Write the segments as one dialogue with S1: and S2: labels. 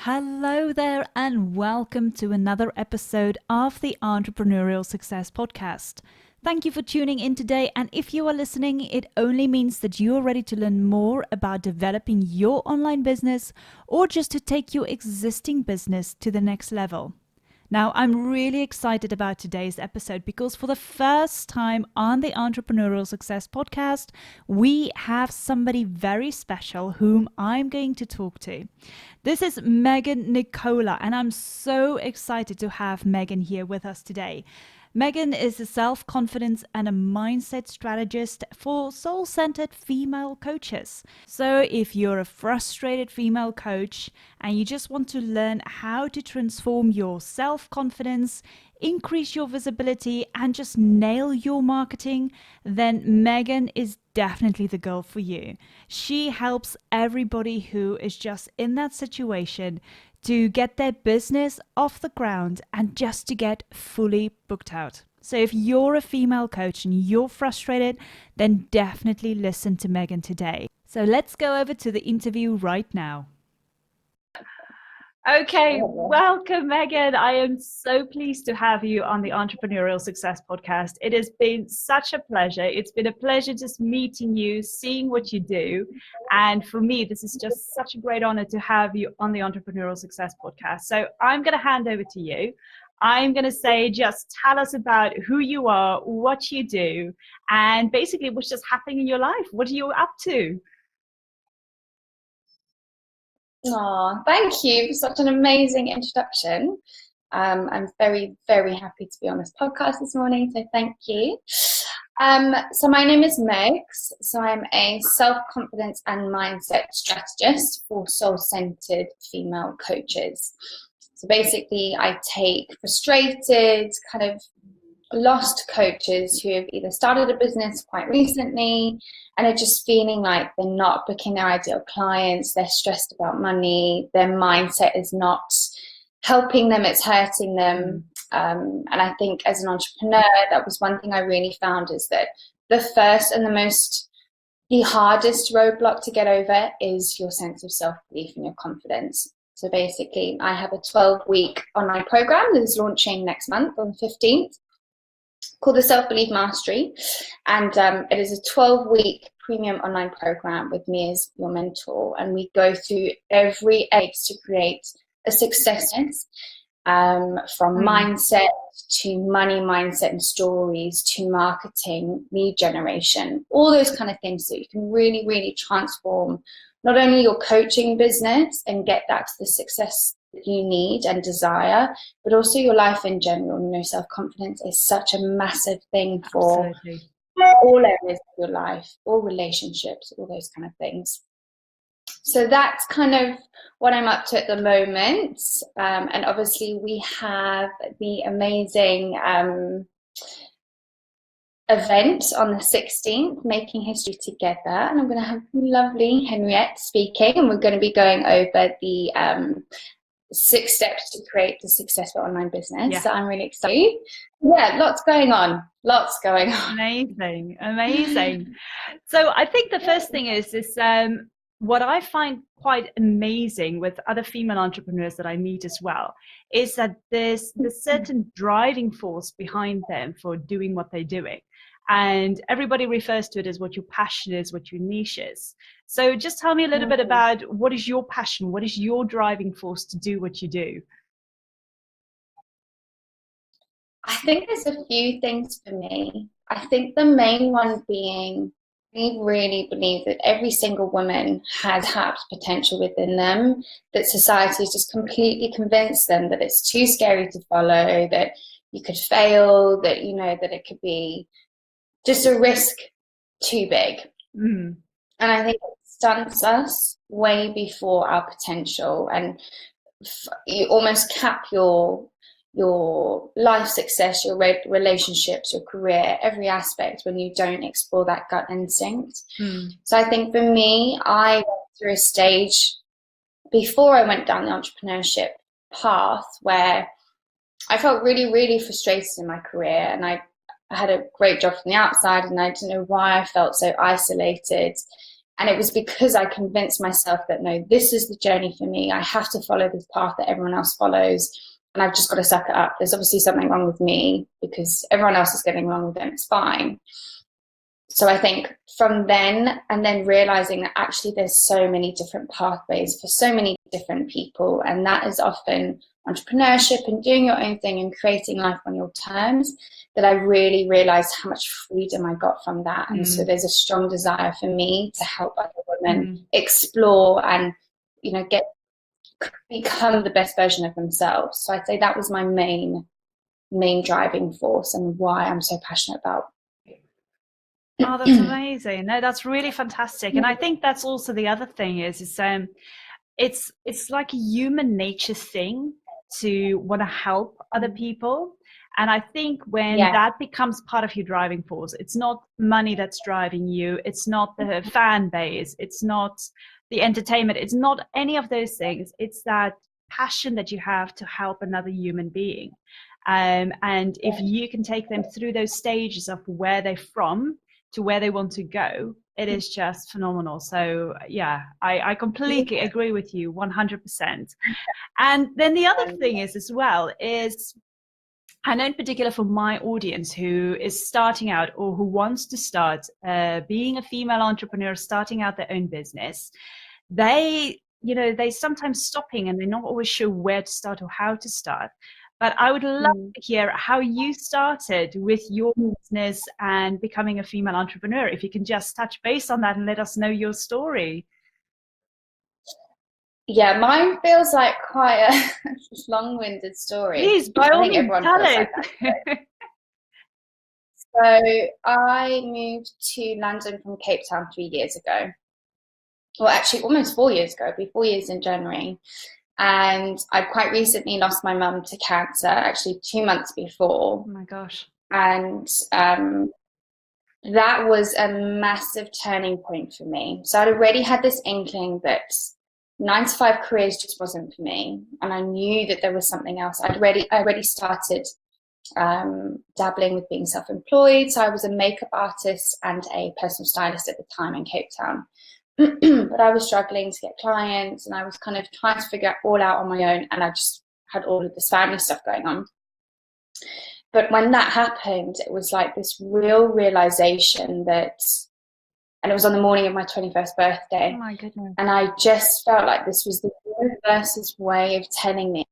S1: Hello there, and welcome to another episode of the Entrepreneurial Success Podcast. Thank you for tuning in today. And if you are listening, it only means that you are ready to learn more about developing your online business or just to take your existing business to the next level. Now, I'm really excited about today's episode because for the first time on the Entrepreneurial Success Podcast, we have somebody very special whom I'm going to talk to. This is Megan Nicola, and I'm so excited to have Megan here with us today. Megan is a self-confidence and a mindset strategist for soul-centered female coaches. So if you're a frustrated female coach and you just want to learn how to transform your self-confidence, increase your visibility, and just nail your marketing, then Megan is definitely the girl for you. She helps everybody who is just in that situation to get their business off the ground and just to get fully booked out. So if you're a female coach and you're frustrated, then definitely listen to Megan today. So let's go over to the interview right now. Okay, welcome, Megan. I am so pleased to have you on the Entrepreneurial Success Podcast. It has been such a pleasure. It's been a pleasure just meeting you, seeing what you do. And for me, this is just such a great honor to have you on the Entrepreneurial Success Podcast. So I'm going to hand over to you. I'm going to say, just tell us about who you are, what you do, and basically what's just happening in your life. What are you up to?
S2: Oh, thank you for such an amazing introduction. I'm very, very happy to be on this podcast this morning, so thank you. So my name is Megs. So I'm a self-confidence and mindset strategist for soul-centered female coaches. So basically, I take frustrated, kind of lost coaches who have either started a business quite recently and are just feeling like they're not booking their ideal clients, they're stressed about money, their mindset is not helping them, it's hurting them. And I think as an entrepreneur, that was one thing I really found, is that the first and the hardest roadblock to get over is your sense of self-belief and your confidence. So basically, I have a 12-week online program that is launching next month on the 15th, called the Self-Belief Mastery, and it is a 12-week premium online program with me as your mentor, and we go through every aspect to create a success, from mindset to money mindset and stories to marketing, lead generation, all those kind of things, so you can really, really transform not only your coaching business and get that to the success that you need and desire, but also your life in general. You know, self-confidence is such a massive thing for
S1: Absolutely.
S2: all areas of your life, all relationships, all those kind of things. So that's kind of what I'm up to at the moment. And obviously we have the amazing event on the 16th, Making History Together, and I'm going to have lovely Henriette speaking, and we're going to be going over the 6 steps to create a successful online business. Yeah. So I'm really excited. Yeah, lots going on.
S1: Amazing. So I think the first thing is what I find quite amazing with other female entrepreneurs that I meet as well is that there's certain driving force behind them for doing what they're doing. And everybody refers to it as what your passion is, what your niche is. So just tell me a little bit about, what is your passion? What is your driving force to do what you do?
S2: I think there's a few things for me. I think the main one being, we really believe that every single woman has potential within them, that society has just completely convinced them that it's too scary to follow, that you could fail, that, you know, that it could be just a risk too big. And I think it stunts us way before our potential, and you almost cap your life success, your relationships, your career, every aspect, when you don't explore that gut instinct. So I think for me, I went through a stage before I went down the entrepreneurship path where I felt really, really frustrated in my career, and I had a great job from the outside, and I didn't know why I felt so isolated And it was because I convinced myself that, no, this is the journey for me. I have to follow this path that everyone else follows. And I've just got to suck it up. There's obviously something wrong with me because everyone else is getting wrong with them. It's fine. So I think from then, and then realizing that actually there's so many different pathways for so many different people. And that is often entrepreneurship and doing your own thing and creating life on your terms, that I really realized how much freedom I got from that. And so there's a strong desire for me to help other women explore and, become the best version of themselves. So I'd say that was my main driving force and why I'm so passionate about.
S1: Oh, that's amazing. No, that's really fantastic. And I think that's also the other thing is it's like a human nature thing to want to help other people. And I think when that becomes part of your driving force, it's not money that's driving you, it's not the fan base, it's not the entertainment, it's not any of those things. It's that passion that you have to help another human being. And if you can take them through those stages of where they're from to where they want to go, it is just phenomenal. So yeah, I completely agree with you 100%. And then the other thing is as well is, I know in particular for my audience who is starting out or who wants to start being a female entrepreneur, starting out their own business, they sometimes stopping and they're not always sure where to start or how to start. But I would love to hear how you started with your business and becoming a female entrepreneur. If you can just touch base on that and let us know your story.
S2: Yeah, mine feels like quite a long-winded story.
S1: Please, by all means, tell it.
S2: Like so I moved to London from Cape Town 3 years ago. Well, actually, almost 4 years ago. It'll be 4 years in January. And I'd quite recently lost my mum to cancer, actually 2 months before.
S1: Oh my gosh.
S2: And that was a massive turning point for me. So I'd already had this inkling that 9-to-5 careers just wasn't for me. And I knew that there was something else. I already started dabbling with being self-employed. So I was a makeup artist and a personal stylist at the time in Cape Town. But I was struggling to get clients and I was kind of trying to figure it all out on my own. And I just had all of this family stuff going on. But when that happened, it was like this real realization that, and it was on the morning of my 21st birthday.
S1: Oh my goodness.
S2: And I just felt like this was the universe's way of telling me,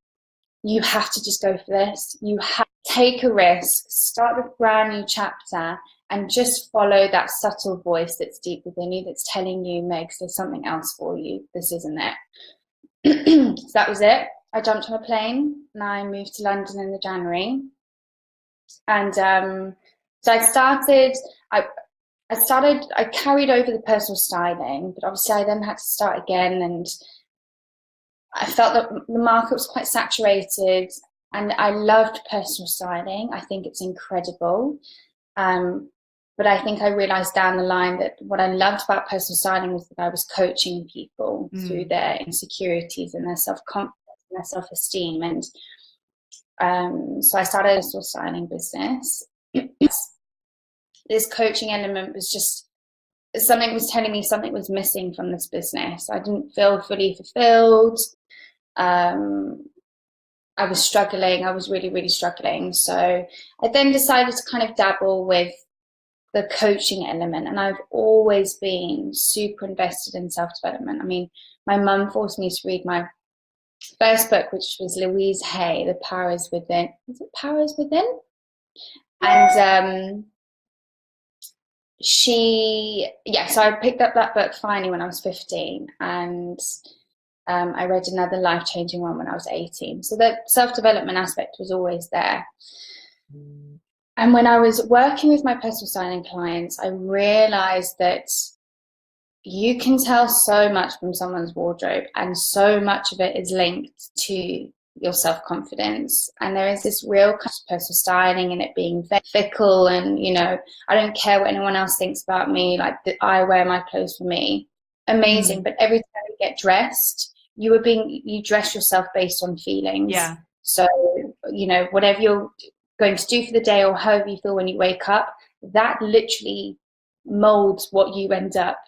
S2: you have to just go for this. You have to take a risk, start a brand new chapter, and just follow that subtle voice that's deep within you that's telling you, Meg, there's something else for you. This isn't it. So that was it. I jumped on a plane and I moved to London in the January. And so I carried over the personal styling, but obviously I then had to start again. And I felt that the market was quite saturated and I loved personal styling. I think it's incredible. But I think I realized down the line that what I loved about personal styling was that I was coaching people through their insecurities and their self-confidence and their self-esteem. And so I started a personal styling business. This coaching element was just, something was telling me something was missing from this business. I didn't feel fully fulfilled. I was struggling. I was really, really struggling. So I then decided to kind of dabble with the coaching element. And I've always been super invested in self-development. I mean, my mum forced me to read my first book, which was Louise Hay, The Power is Within. Is it Power is Within? And so I picked up that book finally when I was 15. And I read another life-changing one when I was 18. So the self-development aspect was always there. And when I was working with my personal styling clients, I realized that you can tell so much from someone's wardrobe, and so much of it is linked to your self-confidence. And there is this real personal styling and it being very fickle, and I don't care what anyone else thinks about me, like I wear my clothes for me. Amazing. But every time you get dressed, you dress yourself based on feelings.
S1: Yeah.
S2: So whatever you're going to do for the day or however you feel when you wake up, that literally molds what you end up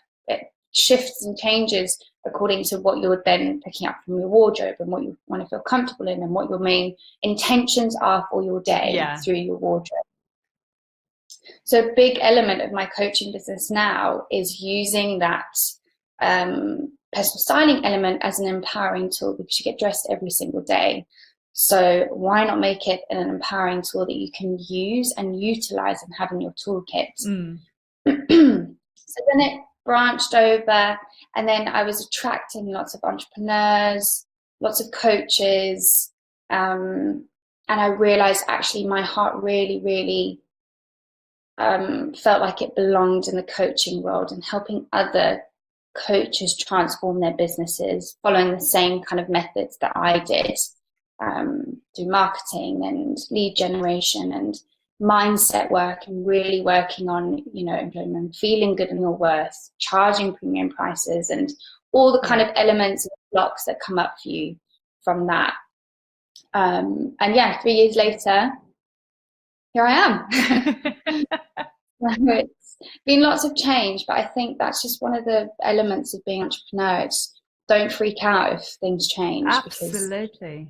S2: shifts and changes according to what you're then picking up from your wardrobe and what you want to feel comfortable in and what your main intentions are for your day through your wardrobe. So a big element of my coaching business now is using that personal styling element as an empowering tool, because you get dressed every single day. So why not make it an empowering tool that you can use and utilize and have in your toolkit? So then it branched over, and then I was attracting lots of entrepreneurs, lots of coaches, and I realized actually my heart really, really felt like it belonged in the coaching world and helping other coaches transform their businesses following the same kind of methods that I did, do marketing and lead generation and mindset work, and really working on, feeling good in your worth, charging premium prices, and all the kind of elements and blocks that come up for you from that. And 3 years later, here I am. It's been lots of change, but I think that's just one of the elements of being an entrepreneur. It's don't freak out if things change.
S1: Absolutely.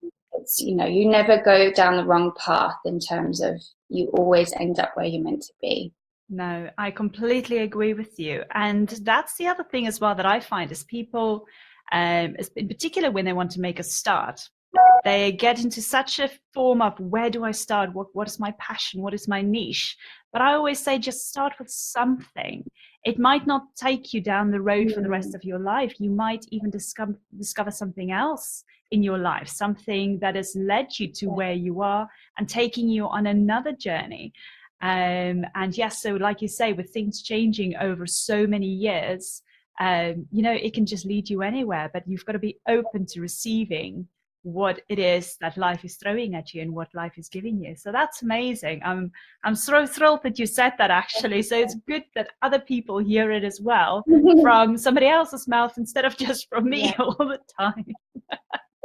S2: Because it's, you never go down the wrong path in terms of, you always end up where you're meant to be.
S1: No, I completely agree with you. And that's the other thing as well that I find is people, in particular when they want to make a start, they get into such a form of where do I start? What is my passion? What is my niche? But I always say just start with something. It might not take you down the road for the rest of your life. You might even discover something else in your life, something that has led you to where you are and taking you on another journey. And yes, so like you say, with things changing over so many years, it can just lead you anywhere, but you've got to be open to receiving what it is that life is throwing at you and what life is giving you. So that's amazing. I'm so thrilled that you said that, actually. So it's good that other people hear it as well from somebody else's mouth instead of just from me all the time.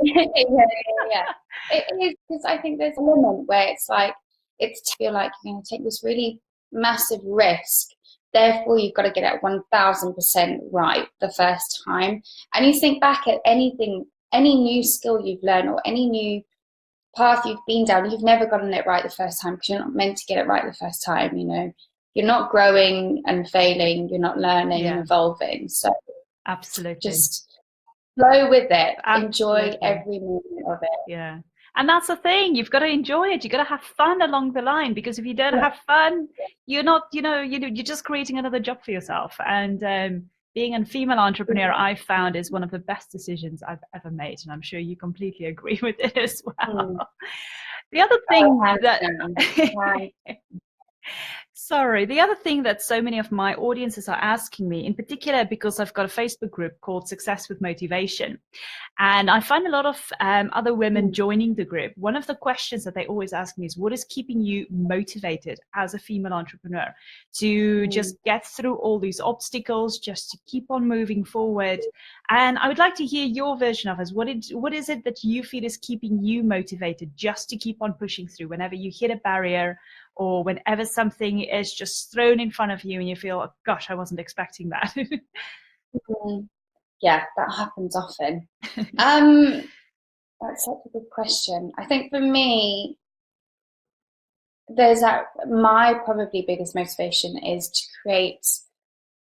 S2: Yeah. It is, because I think there's a moment where it's like, it's feel like you're going to take this really massive risk. Therefore, you've got to get it 1000% right the first time. And you think back at anything, any new skill you've learned or any new path you've been down, you've never gotten it right the first time, because you're not meant to get it right the first time. You're not growing and failing, you're not learning and evolving. So
S1: absolutely,
S2: just flow with it.
S1: Absolutely.
S2: Enjoy every moment of it.
S1: Yeah. And that's the thing, you've got to enjoy it. You've got to have fun along the line, because if you don't have fun, you're not, you're just creating another job for yourself. And being a female entrepreneur, I've found, is one of the best decisions I've ever made. And I'm sure you completely agree with it as well. The other thing the other thing that so many of my audiences are asking me, in particular because I've got a Facebook group called Success with Motivation, and I find a lot of other women joining the group. One of the questions that they always ask me is, what is keeping you motivated as a female entrepreneur to just get through all these obstacles, just to keep on moving forward? And I would like to hear your version of it. What is it that you feel is keeping you motivated just to keep on pushing through whenever you hit a barrier, or whenever something is just thrown in front of you and you feel, oh, gosh, I wasn't expecting that?
S2: Yeah, that happens often. That's such a good question. I think for me, my probably biggest motivation is to create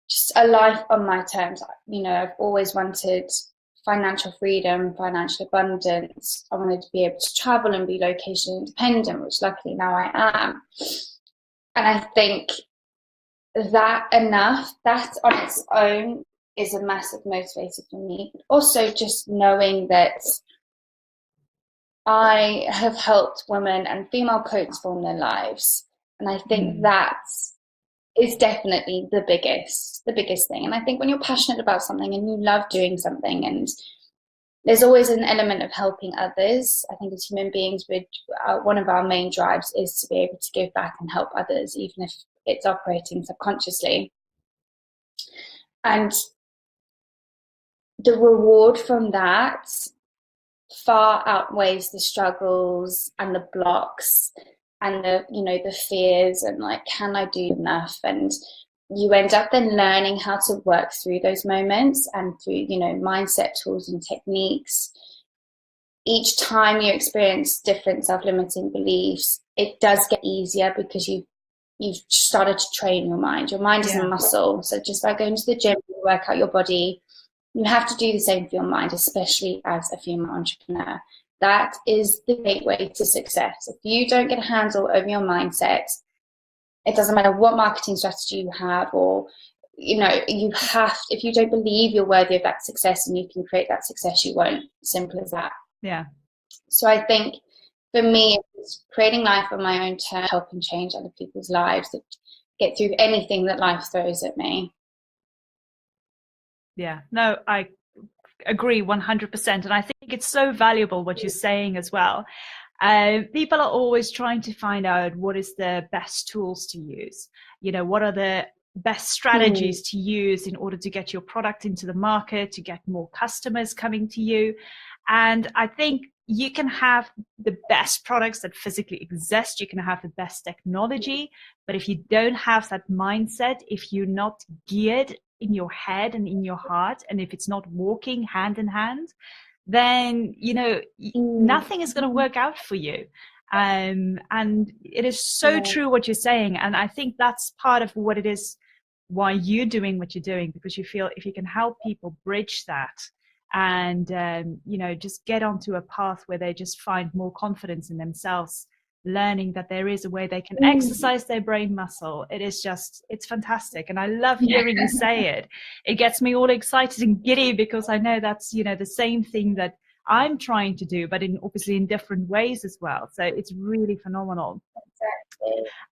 S2: just a life on my terms. I've always wanted financial freedom, financial abundance. I wanted to be able to travel and be location independent, which luckily now I am. And I think that on its own is a massive motivator for me. Also, just knowing that I have helped women and female coaches form their lives. And I think that is definitely the biggest thing. And I think when you're passionate about something and you love doing something, and there's always an element of helping others. I think as human beings, one of our main drives is to be able to give back and help others, even if it's operating subconsciously. And the reward from that far outweighs the struggles and the blocks and the fears and like, can I do enough? And you end up then learning how to work through those moments, and through, mindset tools and techniques. Each time you experience different self-limiting beliefs, it does get easier because you've started to train your mind. Your mind is a muscle. So just like going to the gym, you work out your body, you have to do the same for your mind, especially as a female entrepreneur. That is the gateway to success. If you don't get a handle over your mindset, it doesn't matter what marketing strategy you have, or you have, if you don't believe you're worthy of that success and you can create that success, you won't. Simple as that.
S1: Yeah.
S2: So I think for me, it's creating life on my own terms, helping change other people's lives, that get through anything that life throws at me.
S1: Yeah, no, I agree 100%. And I think it's so valuable what you're saying as well. People are always trying to find out what is the best tools to use. What are the best strategies to use in order to get your product into the market, to get more customers coming to you. And I think you can have the best products that physically exist, you can have the best technology, but if you don't have that mindset, if you're not geared in your head and in your heart, and if it's not walking hand in hand, then nothing is going to work out for you. And it is so true what you're saying, and I think that's part of what it is, why you're doing what you're doing, because you feel if you can help people bridge that, and just get onto a path where they just find more confidence in themselves, learning that there is a way they can exercise their brain muscle. It's fantastic, and I love hearing you say it. It gets me all excited and giddy, because I know that's the same thing that I'm trying to do, but obviously in different ways as well. So it's really phenomenal.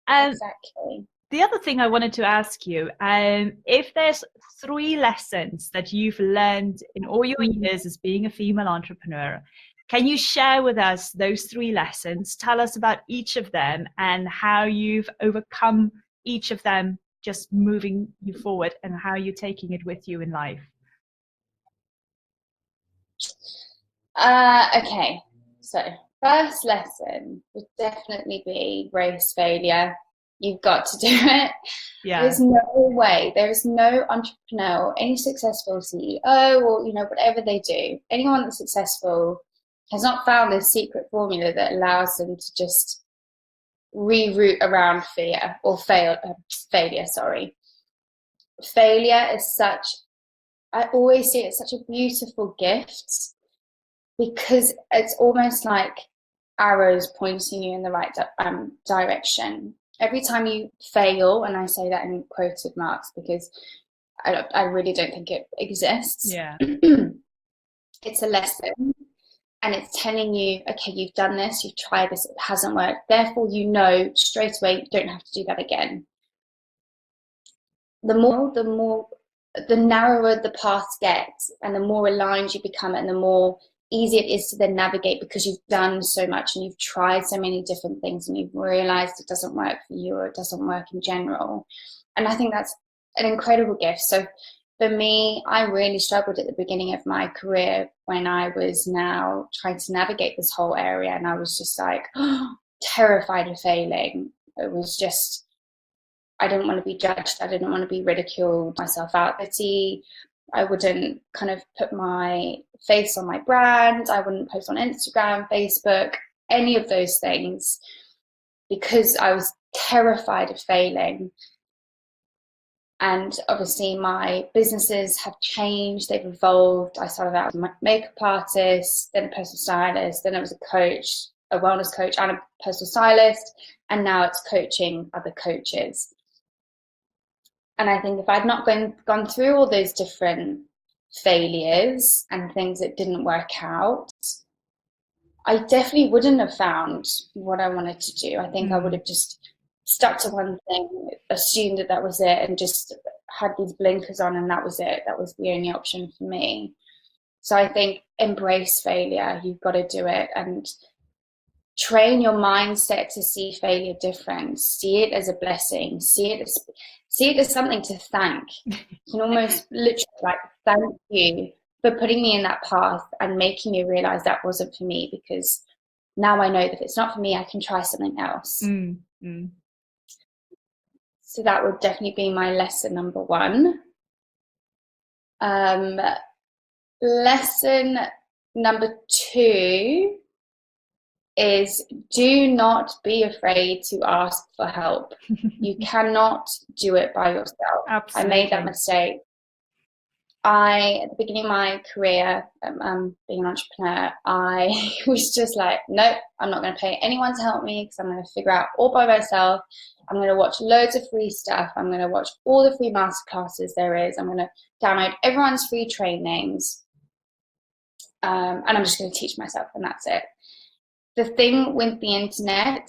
S2: Exactly.
S1: The other thing I wanted to ask you, if there's 3 lessons that you've learned in all your years as being a female entrepreneur, can you share with us those 3 lessons? Tell us about each of them and how you've overcome each of them, just moving you forward, and how you're taking it with you in life.
S2: Okay, so first lesson would definitely be embrace failure. You've got to do it.
S1: Yeah.
S2: There's no way, there is no entrepreneur, any successful CEO, or whatever they do, anyone that's successful has not found this secret formula that allows them to just reroute around fear or failure. Sorry, failure is such, I always see it as such a beautiful gift, because it's almost like arrows pointing you in the right direction. Every time you fail, and I say that in quoted marks because I really don't think it exists.
S1: Yeah.
S2: It's a lesson, and it's telling you, okay, you've done this, you've tried this, it hasn't worked. Therefore, straight away you don't have to do that again. The narrower the paths get, and the more aligned you become, and the more easy it is to then navigate, because you've done so much and you've tried so many different things, and you've realized it doesn't work for you, or it doesn't work in general. And I think that's an incredible gift. So for me, I really struggled at the beginning of my career when I was now trying to navigate this whole area, and I was just like terrified of failing. It was just, I didn't want to be judged. I didn't want to be ridiculed, myself out. I wouldn't kind of put my face on my brand. I wouldn't post on Instagram, Facebook, any of those things, because I was terrified of failing. And obviously my businesses have changed, they've evolved. I started out as a makeup artist, then a personal stylist, then I was a coach, a wellness coach and a personal stylist, and now it's coaching other coaches. And I think if I'd not gone through all those different failures and things that didn't work out, I definitely wouldn't have found what I wanted to do. I think I would have just stuck to one thing, assumed that was it, and just had these blinkers on, and that was it. That was the only option for me. So I think embrace failure. You've got to do it, and train your mindset to see failure different. See it as a blessing. See it as something to thank. You can almost literally like, thank you for putting me in that path and making me realize that wasn't for me, because now I know that if it's not for me, I can try something else. So that would definitely be my lesson number one. Lesson number two is do not be afraid to ask for help. You cannot do it by yourself.
S1: Absolutely.
S2: I made that mistake. At the beginning of my career, being an entrepreneur, I was just like, nope, I'm not going to pay anyone to help me because I'm going to figure out all by myself. I'm going to watch loads of free stuff. I'm going to watch all the free masterclasses there is. I'm going to download everyone's free trainings. And I'm just going to teach myself, and that's it. The thing with the internet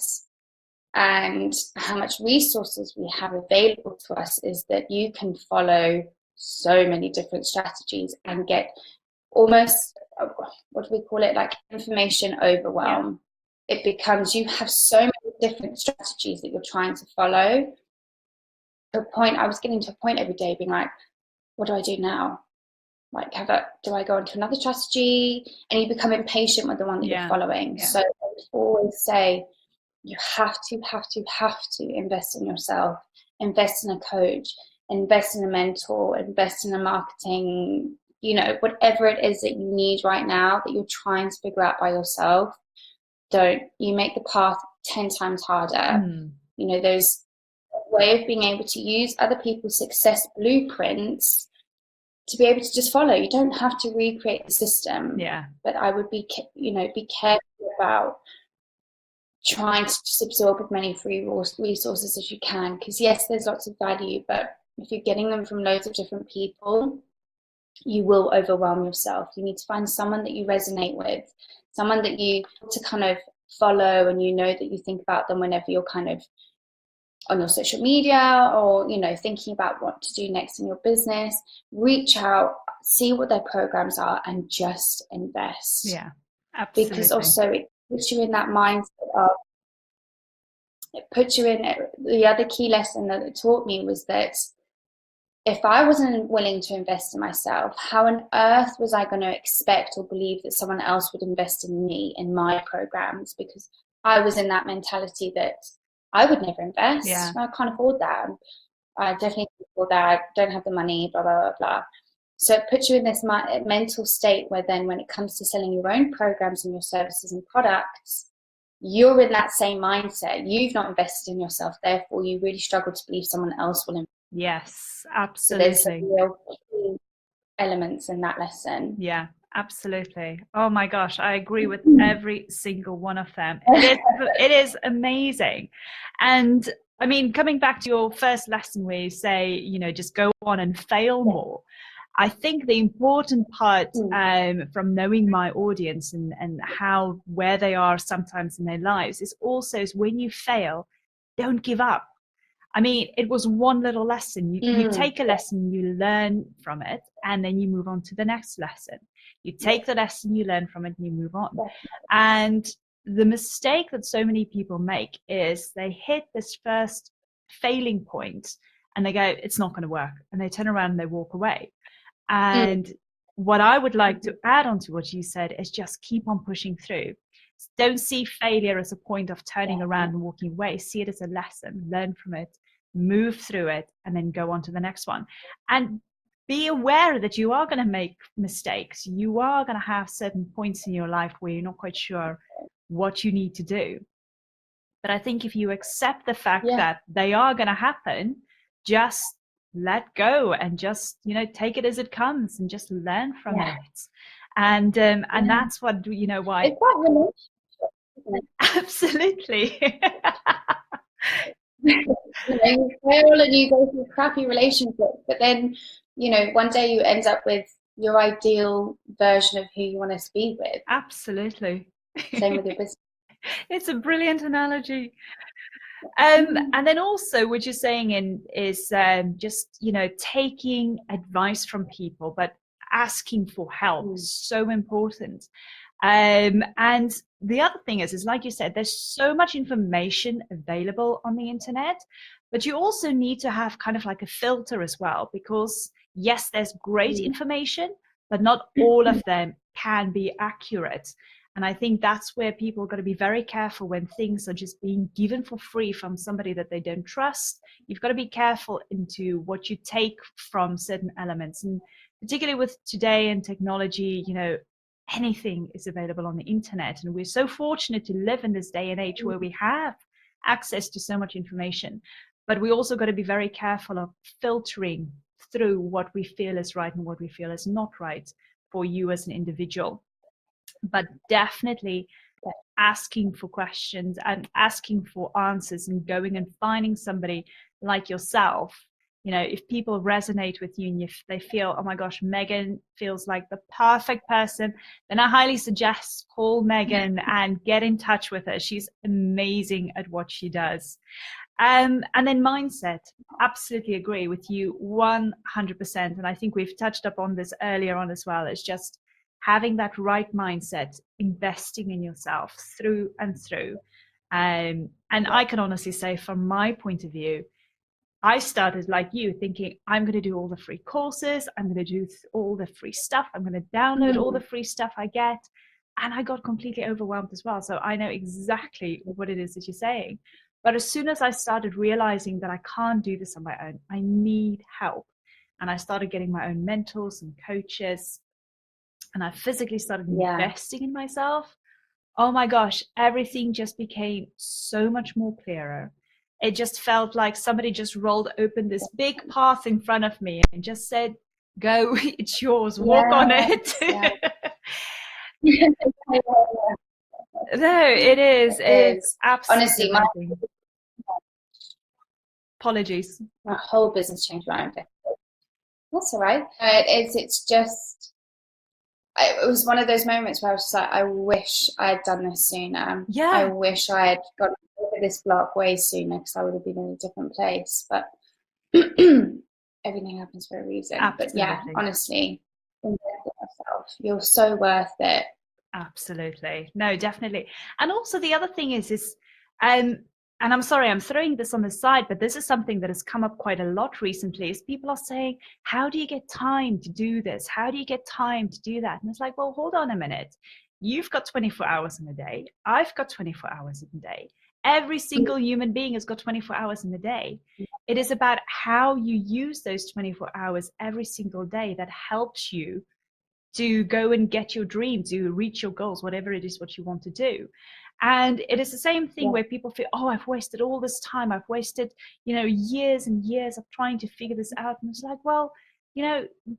S2: and how much resources we have available to us is that you can follow so many different strategies and get almost, what do we call it, like information overwhelm. It becomes, you have so many different strategies that you're trying to follow. To a point, I was getting to a point every day being like, what do I do now? Like, do I go on to another strategy? And you become impatient with the one that you're following. So I would always say, you have to invest in yourself, invest in a coach, invest in a mentor, invest in a marketing, whatever it is that you need right now that you're trying to figure out by yourself. You make the path 10 times harder. There's a way of being able to use other people's success blueprints to be able to just follow. You don't have to recreate the system. But I would be careful about trying to just absorb as many free resources as you can, because yes, there's lots of value, but if you're getting them from loads of different people, you will overwhelm yourself. You need to find someone that you resonate with, someone that you to kind of follow, and that you think about them whenever you're kind of on your social media or thinking about what to do next in your business. Reach out, see what their programs are, and just invest.
S1: Absolutely.
S2: Because also it puts you in that mindset of, the other key lesson that it taught me was that if I wasn't willing to invest in myself, how on earth was I going to expect or believe that someone else would invest in me, in my programs? Because I was in that mentality that I would never invest. I can't afford that. I definitely can't afford that. I don't have the money, blah, blah, blah, blah. So it puts you in this mental state where then when it comes to selling your own programs and your services and products, you're in that same mindset. You've not invested in yourself, therefore you really struggle to believe someone else will invest.
S1: Yes, absolutely.
S2: So there's some real key elements in that lesson.
S1: Yeah, absolutely. Oh my gosh, I agree with every single one of them. It is amazing. And I mean, coming back to your first lesson where you say, just go on and fail more. I think the important part from knowing my audience and where they are sometimes in their lives is also when you fail, don't give up. I mean, it was one little lesson. You take a lesson, you learn from it, and then you move on to the next lesson. You take the lesson, you learn from it, and you move on. And the mistake that so many people make is they hit this first failing point and they go, it's not going to work. And they turn around and they walk away. And what I would like to add on to what you said is just keep on pushing through. Don't see failure as a point of turning around and walking away. See it as a lesson, learn from it, move through it, and then go on to the next one. And be aware that you are going to make mistakes. You are going to have certain points in your life where you're not quite sure what you need to do. But I think if you accept the fact that they are going to happen, just let go and just, take it as it comes and just learn from it. And that's what, why.
S2: It's that relationship, isn't it?
S1: Absolutely.
S2: You fail and you go through crappy relationships, but then, one day you end up with your ideal version of who you want to be with.
S1: Absolutely.
S2: Same with your business.
S1: It's a brilliant analogy. And then also what you're saying is just, taking advice from people, but asking for help is so important. And the other thing is like you said, there's so much information available on the internet, but you also need to have kind of like a filter as well, because yes, there's great information, but not all of them can be accurate. And I think that's where people got to be very careful when things are just being given for free from somebody that they don't trust. You've got to be careful into what you take from certain elements. And particularly with today and technology, anything is available on the internet. And we're so fortunate to live in this day and age where we have access to so much information. But we also got to be very careful of filtering through what we feel is right and what we feel is not right for you as an individual. But definitely asking for questions and asking for answers and going and finding somebody like yourself. If people resonate with you and if they feel, oh my gosh, Megan feels like the perfect person, then I highly suggest call Megan and get in touch with her. She's amazing at what she does. And then mindset, absolutely agree with you 100%. And I think we've touched upon this earlier on as well. It's just having that right mindset, investing in yourself through and through. And I can honestly say, from my point of view, I started like you thinking, I'm going to do all the free courses. I'm going to do all the free stuff. I'm going to download all the free stuff I get. And I got completely overwhelmed as well. So I know exactly what it is that you're saying. But as soon as I started realizing that I can't do this on my own, I need help. And I started getting my own mentors and coaches. And I physically started investing in myself. Oh my gosh, everything just became so much more clearer. It just felt like somebody just rolled open this big path in front of me and just said, go, it's yours, walk on it. No, it is. It's absolutely
S2: honestly,
S1: apologies.
S2: my whole business changed around it. That's all right. It's just, it was one of those moments where I was just like, I wish I had done this sooner.
S1: Yeah.
S2: I wish I had got over this block way sooner, because I would have been in a different place. But everything happens for a reason. Absolutely. But yeah, honestly, invest in yourself. You're so worth it.
S1: Absolutely. No, definitely. And also the other thing is and I'm sorry, I'm throwing this on the side, but this is something that has come up quite a lot recently, is people are saying, how do you get time to do this? How do you get time to do that? And it's like, well, hold on a minute. You've got 24 hours in a day. I've got 24 hours in a day. Every single human being has got 24 hours in a day. It is about how you use those 24 hours every single day that helps you to go and get your dream, to reach your goals, whatever it is what you want to do. And it is the same thing where people feel, oh, I've wasted all this time. I've wasted, years and years of trying to figure this out. And it's like, well,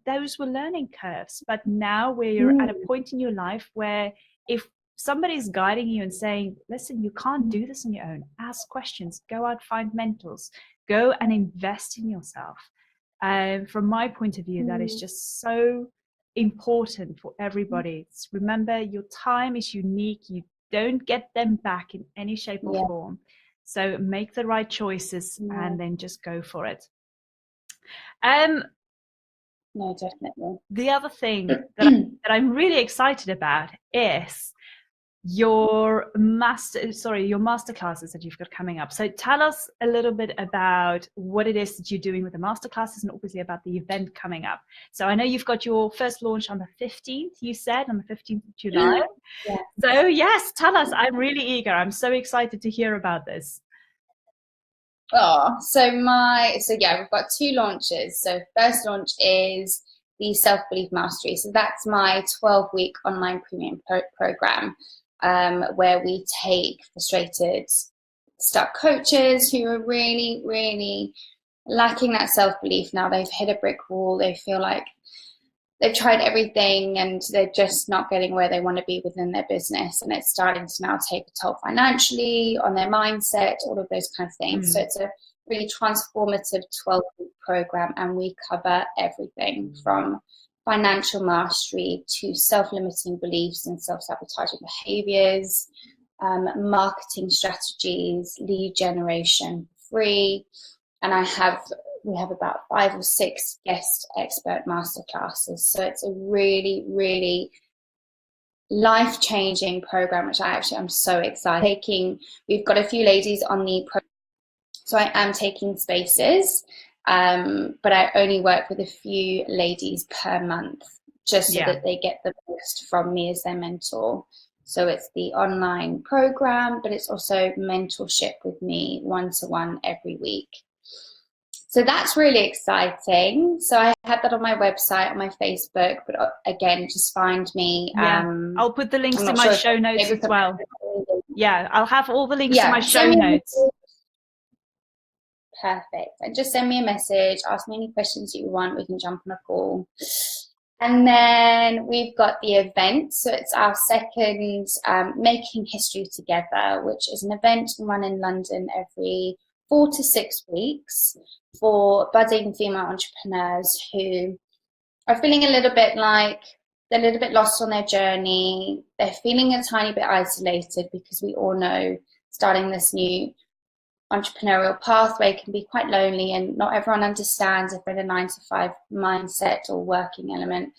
S1: those were learning curves. But now we're at a point in your life where if somebody's guiding you and saying, listen, you can't do this on your own, ask questions, go out, find mentors, go and invest in yourself. From my point of view, that is just so important for everybody. Remember, your time is unique. You don't get them back in any shape or form. So make the right choices and then just go for it.
S2: No, definitely.
S1: The other thing that I'm really excited about is your masterclasses that you've got coming up. So tell us a little bit about what it is that you're doing with the masterclasses, and obviously about the event coming up. So I know you've got your first launch on the 15th, you said, on the 15th of July.
S2: Yeah.
S1: So yes, tell us. I'm really eager. I'm so excited to hear about this.
S2: So yeah, we've got 2 launches. So first launch is the Self-Belief Mastery. So that's my 12-week online premium program, where we take frustrated, stuck coaches who are really, really lacking that self-belief. Now they've hit a brick wall. They feel like they've tried everything and they're just not getting where they want to be within their business, and it's starting to now take a toll financially, on their mindset, all of those kind of things. So it's a really transformative 12-week program, and we cover everything from financial mastery to self-limiting beliefs and self-sabotaging behaviors, marketing strategies, lead generation, free. And we have about 5 or 6 guest expert masterclasses. So it's a really, really life-changing program, which I'm so excited. We've got a few ladies on the program, so I am taking spaces, but I only work with a few ladies per month, just so that they get the most from me as their mentor. So it's the online program, but it's also mentorship with me one-to-one every week. So that's really exciting. So I had that on my website, on my Facebook, but again, just find me.
S1: Yeah, I'll put the links
S2: I'm
S1: in
S2: not
S1: my
S2: sure if
S1: show notes as well. Yeah, I'll have all the links in my show
S2: send me a
S1: notes.
S2: message. Perfect. And just send me a message, ask me any questions you want. We can jump on a call. And then we've got the event. So it's our second Making History Together, which is an event run in London every 4 to 6 weeks for budding female entrepreneurs who are feeling a little bit like they're a little bit lost on their journey. They're feeling a tiny bit isolated because we all know starting this new entrepreneurial pathway can be quite lonely, and not everyone understands if they're in a 9 to 5 mindset or working element.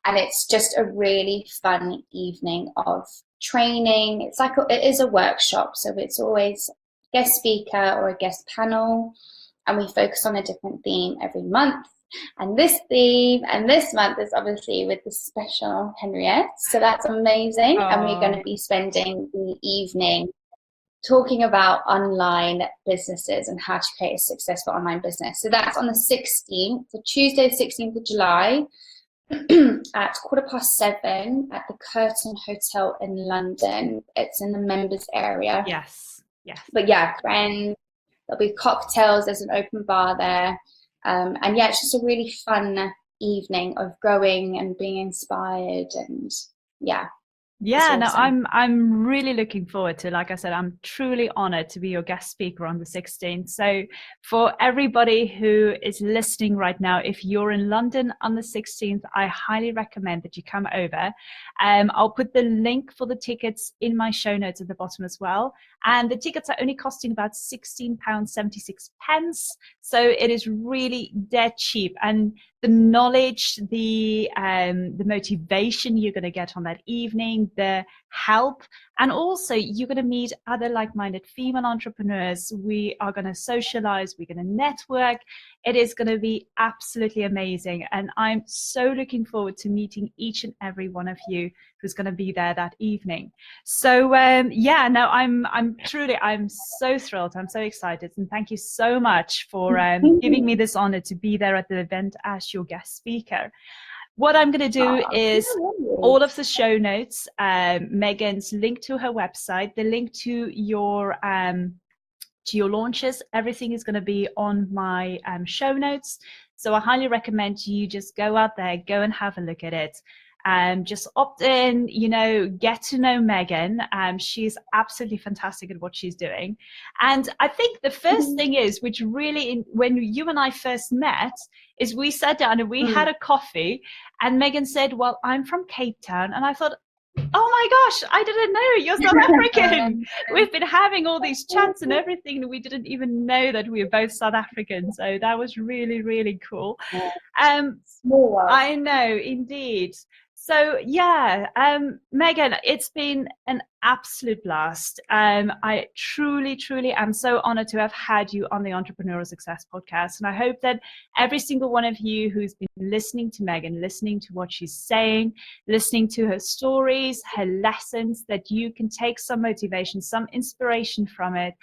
S2: And it's just a really fun evening of training. It's like it is a workshop, so it's always a guest speaker or a guest panel, and we focus on a different theme every month. And this theme and this month is obviously with the special Henriette, so that's amazing. And we're going to be spending the evening talking about online businesses and how to create a successful online business. So that's on the 16th, so Tuesday, 16th of July, at 7:15 at the Curtin Hotel in London. It's in the members area.
S1: Yes.
S2: But yeah, friends, there'll be cocktails, there's an open bar there. And yeah, it's just a really fun evening of growing and being inspired, and yeah.
S1: Yeah, no,
S2: Awesome.
S1: I'm really looking forward to, like I said, I'm truly honored to be your guest speaker on the 16th. So for everybody who is listening right now, if you're in London on the 16th, I highly recommend that you come over. I'll put the link for the tickets in my show notes at the bottom as well. And the tickets are only costing about £16.76. So it is really dead cheap. And the knowledge, the motivation you're going to get on that evening, the help, and also you're going to meet other like-minded female entrepreneurs. We are going to socialize, we're going to network. It is going to be absolutely amazing, and I'm so looking forward to meeting each and every one of you who's going to be there that evening. So yeah, no, I'm so thrilled, I'm so excited, and thank you so much for giving me this honor to be there at the event as your guest speaker. What I'm going to do is all of the show notes, Megan's link to her website, the link to your launches, everything is going to be on my show notes. So I highly recommend you just go out there, go and have a look at it. Just opt in, get to know Megan. She's absolutely fantastic at what she's doing. And I think the first thing is, which really, when you and I first met, is we sat down and we had a coffee, and Megan said, well, I'm from Cape Town. And I thought, oh my gosh, I didn't know you're South African. We've been having all these chats and everything, and we didn't even know that we were both South African. So that was really, really cool. I know, indeed. So yeah, Megan, it's been an absolute blast. I truly, truly am so honored to have had you on the Entrepreneurial Success Podcast. And I hope that every single one of you who's been listening to Megan, listening to what she's saying, listening to her stories, her lessons, that you can take some motivation, some inspiration from it,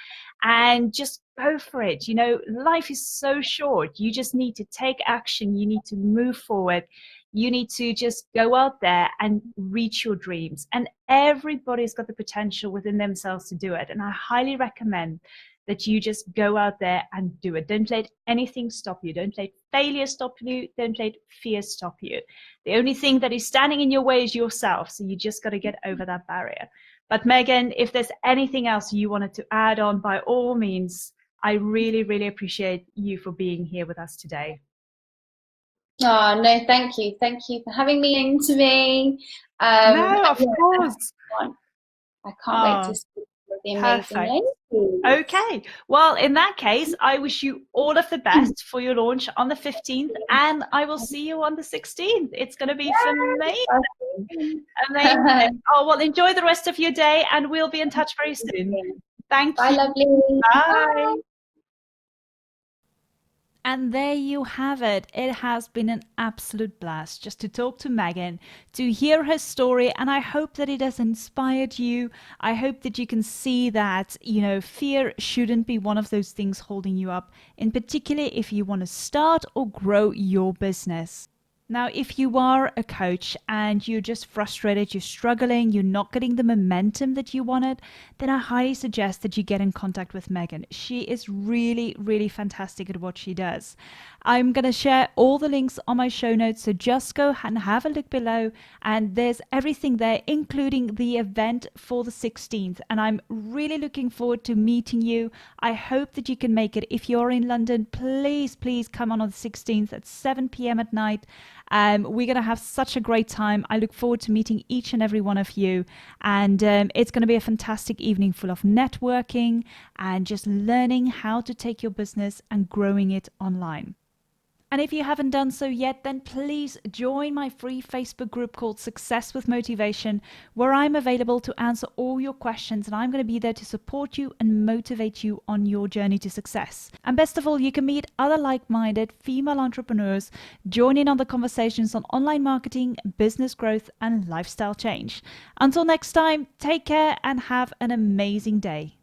S1: and just go for it. Life is so short. You just need to take action. You need to move forward. You need to just go out there and reach your dreams. And everybody's got the potential within themselves to do it. And I highly recommend that you just go out there and do it. Don't let anything stop you. Don't let failure stop you. Don't let fear stop you. The only thing that is standing in your way is yourself. So you just got to get over that barrier. But Megan, if there's anything else you wanted to add on, by all means, I really, really appreciate you for being here with us today.
S2: Oh, no, thank you. Thank you for having me into me.
S1: No, of course.
S2: I can't wait to see the amazing ladies.
S1: Okay. Well, in that case, I wish you all of the best for your launch on the 15th, and I will see you on the 16th. It's going to be amazing. Amazing. Oh, well, enjoy the rest of your day, and we'll be in touch very soon. Thank you.
S2: Bye, lovely.
S1: Bye. And there you have it. It has been an absolute blast just to talk to Megan, to hear her story, and I hope that it has inspired you. I hope that you can see that, fear shouldn't be one of those things holding you up, in particular if you want to start or grow your business. Now, if you are a coach and you're just frustrated, you're struggling, you're not getting the momentum that you wanted, then I highly suggest that you get in contact with Megan. She is really, really fantastic at what she does. I'm going to share all the links on my show notes, so just go and have a look below. And there's everything there, including the event for the 16th. And I'm really looking forward to meeting you. I hope that you can make it. If you're in London, please, please come on the 16th at 7 p.m. at night. We're going to have such a great time. I look forward to meeting each and every one of you. And it's going to be a fantastic evening full of networking and just learning how to take your business and growing it online. And if you haven't done so yet, then please join my free Facebook group called Success with Motivation, where I'm available to answer all your questions, and I'm going to be there to support you and motivate you on your journey to success. And best of all, you can meet other like-minded female entrepreneurs, join in on the conversations on online marketing, business growth, and lifestyle change. Until next time, take care and have an amazing day.